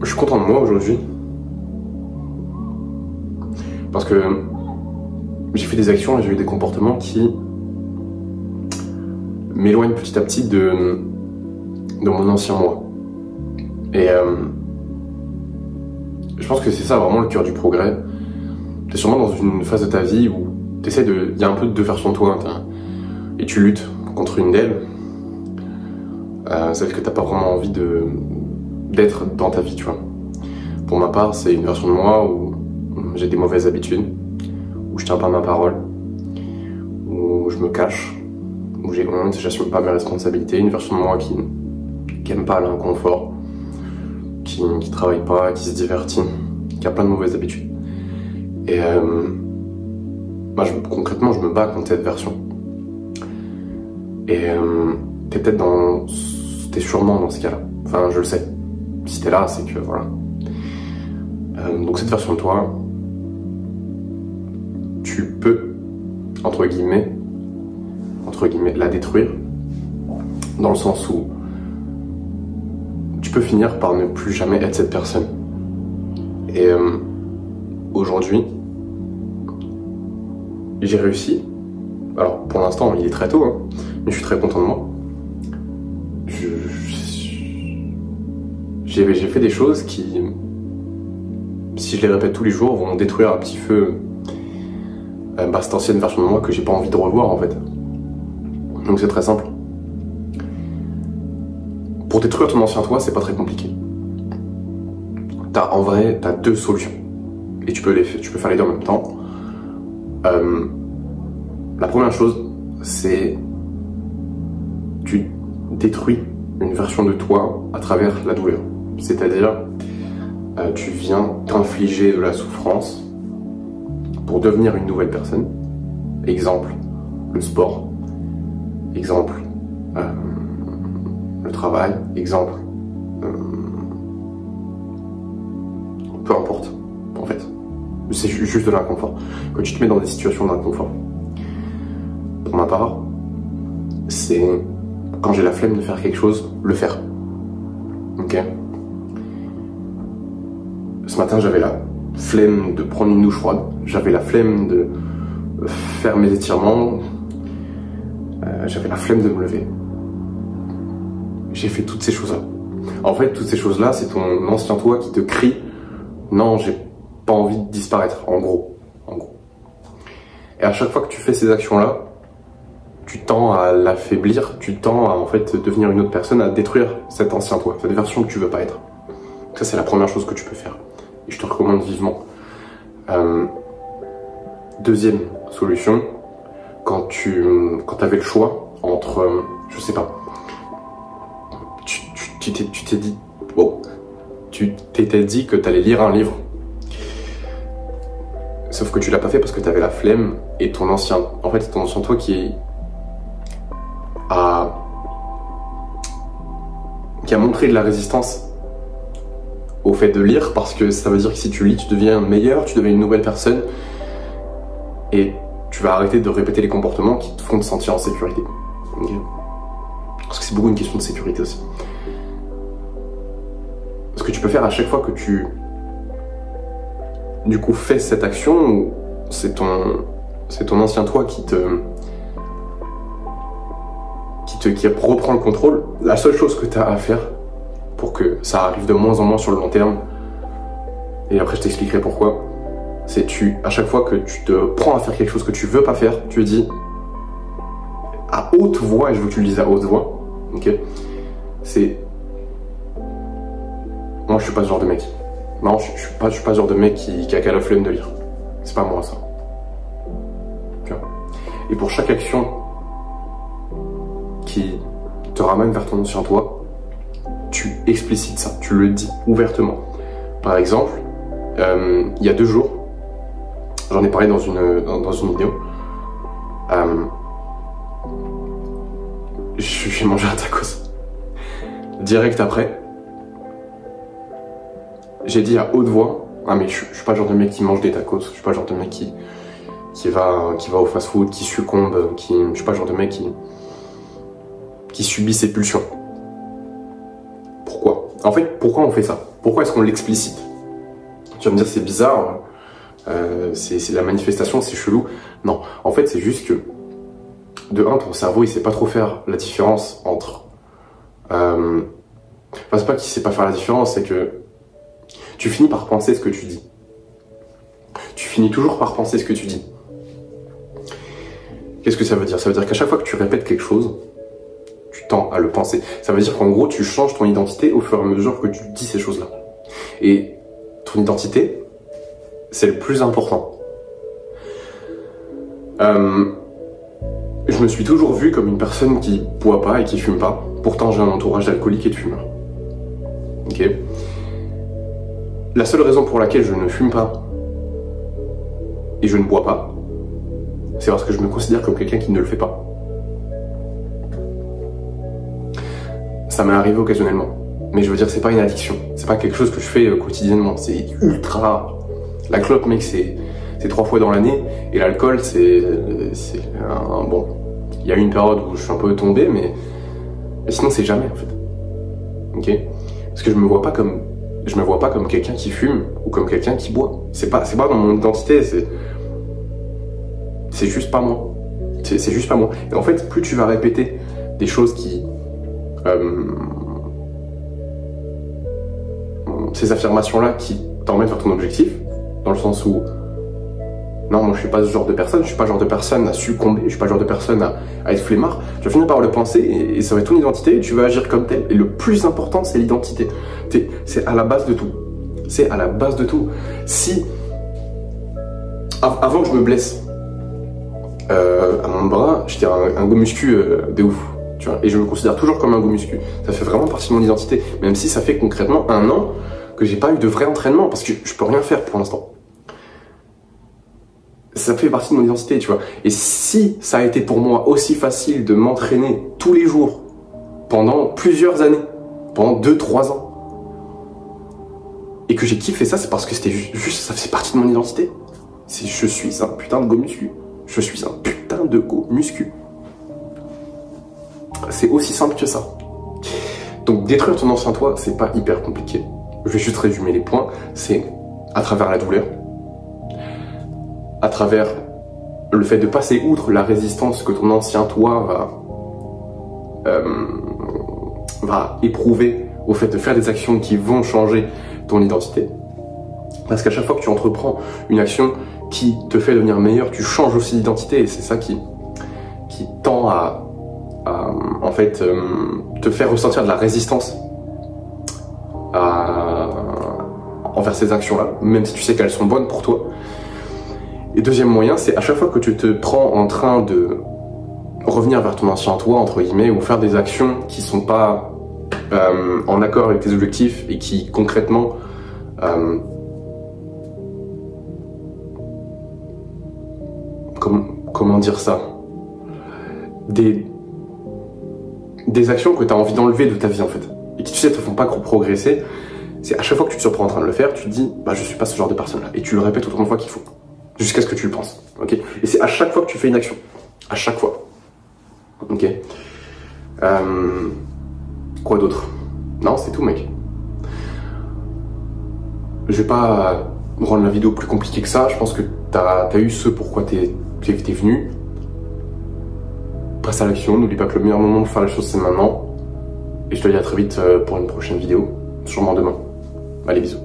Je suis content de moi aujourd'hui. Parce que j'ai fait des actions et j'ai eu des comportements qui m'éloignent petit à petit de mon ancien moi. Et je pense que c'est ça vraiment le cœur du progrès. T'es sûrement dans une phase de ta vie où t'essaies de... Il y a un peu de deux versions de toi, hein, et tu luttes contre une d'elles, celle que t'as pas vraiment envie d'être dans ta vie, tu vois. Pour ma part, c'est une version de moi où j'ai des mauvaises habitudes, où je tiens pas ma parole, où je me cache, où j'ai honte, j'assume pas mes responsabilités. Une version de moi qui aime pas l'inconfort, qui travaille pas, qui se divertit, qui a plein de mauvaises habitudes. Et concrètement, je me bats contre cette version. Et t'es sûrement dans ce cas-là. Enfin, je le sais. Si t'es là, c'est que voilà. Donc cette version de toi, tu peux, entre guillemets, la détruire, dans le sens où tu peux finir par ne plus jamais être cette personne. Et aujourd'hui, j'ai réussi. Alors pour l'instant, il est très tôt, hein, mais je suis très content de moi. J'ai fait des choses qui, si je les répète tous les jours, vont détruire à petit feu cette ancienne version de moi que j'ai pas envie de revoir en fait. Donc c'est très simple. Pour détruire ton ancien toi, c'est pas très compliqué. En vrai, t'as deux solutions. Et tu peux faire les deux en même temps. La première chose, c'est tu détruis une version de toi à travers la douleur. C'est-à-dire, tu viens t'infliger de la souffrance pour devenir une nouvelle personne. Exemple, le sport. Exemple, le travail. Exemple, peu importe, en fait. C'est juste de l'inconfort. Quand tu te mets dans des situations d'inconfort. Pour ma part, c'est quand j'ai la flemme de faire quelque chose, le faire. Ok? Ce matin, j'avais la flemme de prendre une douche froide. J'avais la flemme de faire mes étirements. J'avais la flemme de me lever. J'ai fait toutes ces choses-là. En fait, toutes ces choses-là, c'est ton ancien toi qui te crie « Non, j'ai pas envie de disparaître », en gros. Et à chaque fois que tu fais ces actions-là, tu tends à l'affaiblir, tu tends à en fait devenir une autre personne, à détruire cet ancien toi, cette version que tu veux pas être. Ça, c'est la première chose que tu peux faire. Et je te recommande vivement. Deuxième solution, quand t'avais le choix entre, je sais pas, tu t'es dit, wow, tu t'étais dit que t'allais lire un livre. Sauf que tu l'as pas fait parce que t'avais la flemme et ton ancien toi qui a montré de la résistance au fait de lire, parce que ça veut dire que si tu lis, tu deviens meilleur, tu deviens une nouvelle personne et tu vas arrêter de répéter les comportements qui te font te sentir en sécurité. Okay. Parce que c'est beaucoup une question de sécurité aussi. Ce que tu peux faire à chaque fois que tu fais cette action, c'est ton ancien toi qui reprend le contrôle. La seule chose que tu as à faire pour que ça arrive de moins en moins sur le long terme, et après je t'expliquerai pourquoi, c'est à chaque fois que tu te prends à faire quelque chose que tu veux pas faire, tu dis à haute voix, et je veux que tu le dises à haute voix, ok, c'est moi je suis pas ce genre de mec. Non, je suis pas ce genre de mec qui a qu'à la flemme de lire. C'est pas moi ça. Et pour chaque action qui te ramène vers ton ancien toi, tu explicites ça, tu le dis ouvertement. Par exemple, il y a 2 jours, j'en ai parlé dans une vidéo, j'ai mangé un tacos. Direct après, j'ai dit à haute voix, ah mais je suis pas le genre de mec qui mange des tacos, je suis pas le genre de mec qui va au fast-food, qui succombe, je suis pas le genre de mec qui subit ses pulsions. Pourquoi? En fait, pourquoi on fait ça? Pourquoi est-ce qu'on l'explicite? Tu vas me dire c'est bizarre, c'est la manifestation, c'est chelou. Non, en fait c'est juste que, de un, ton cerveau il sait pas trop faire la différence entre... Enfin c'est pas qu'il sait pas faire la différence, c'est que tu finis par penser ce que tu dis. Tu finis toujours par penser ce que tu dis. Qu'est-ce que ça veut dire? Ça veut dire qu'à chaque fois que tu répètes quelque chose, tu tends à le penser. Ça veut dire qu'en gros, tu changes ton identité au fur et à mesure que tu dis ces choses-là. Et ton identité, c'est le plus important. Je me suis toujours vu comme une personne qui boit pas et qui fume pas. Pourtant, j'ai un entourage d'alcooliques et de fumeurs. Ok. La seule raison pour laquelle je ne fume pas et je ne bois pas, c'est parce que je me considère comme quelqu'un qui ne le fait pas. Ça m'est arrivé occasionnellement. Mais je veux dire, c'est pas une addiction. C'est pas quelque chose que je fais quotidiennement. C'est ultra rare. La clope, mec, c'est 3 fois dans l'année. Et l'alcool, c'est bon. Il y a eu une période où je suis un peu tombé, mais sinon, c'est jamais, en fait. Ok? Parce que je me vois pas comme quelqu'un qui fume ou comme quelqu'un qui boit. C'est pas dans mon identité. C'est juste pas moi. C'est juste pas moi. Et en fait, plus tu vas répéter des choses qui... ces affirmations-là qui t'emmènent vers ton objectif, dans le sens où non, moi je suis pas ce genre de personne, je suis pas le genre de personne à succomber, je suis pas le genre de personne à être flemmard, tu vas finir par le penser et ça va être ton identité et tu vas agir comme tel. Et le plus important, c'est l'identité. C'est à la base de tout. C'est à la base de tout. Si, avant que je me blesse à mon bras, j'étais un go muscu de ouf. Tu vois, et je me considère toujours comme un go muscu. Ça fait vraiment partie de mon identité, même si ça fait concrètement 1 an que j'ai pas eu de vrai entraînement, parce que je peux rien faire pour l'instant. Ça fait partie de mon identité, tu vois. Et si ça a été pour moi aussi facile de m'entraîner tous les jours pendant plusieurs années, pendant 2-3 ans, et que j'ai kiffé ça, c'est parce que c'était juste, ça faisait partie de mon identité. Je suis un putain de go muscu. Je suis un putain de go muscu. C'est aussi simple que ça. Donc détruire ton ancien toi, c'est pas hyper compliqué. Je vais juste résumer les points. C'est à travers la douleur, à travers le fait de passer outre la résistance que ton ancien toi va éprouver au fait de faire des actions qui vont changer ton identité. Parce qu'à chaque fois que tu entreprends une action qui te fait devenir meilleur, tu changes aussi d'identité, et c'est ça qui tend à en fait te faire ressentir de la résistance envers ces actions-là, même si tu sais qu'elles sont bonnes pour toi. Et deuxième moyen, c'est à chaque fois que tu te prends en train de revenir vers ton ancien toi, entre guillemets, ou faire des actions qui sont pas en accord avec tes objectifs et qui concrètement comment dire ça, des actions que tu as envie d'enlever de ta vie en fait, et qui tu sais te font pas progresser, c'est à chaque fois que tu te surprends en train de le faire, tu te dis bah je suis pas ce genre de personne là, et tu le répètes autant de fois qu'il faut, jusqu'à ce que tu le penses, ok. Et c'est à chaque fois que tu fais une action, à chaque fois, ok. Quoi d'autre? Non, c'est tout mec. Je vais pas rendre la vidéo plus compliquée que ça, je pense que t'as eu ce pourquoi t'es venu. Passe à l'action, n'oublie pas que le meilleur moment de faire les choses c'est maintenant. Et je te dis à très vite pour une prochaine vidéo, sûrement demain. Allez, bisous.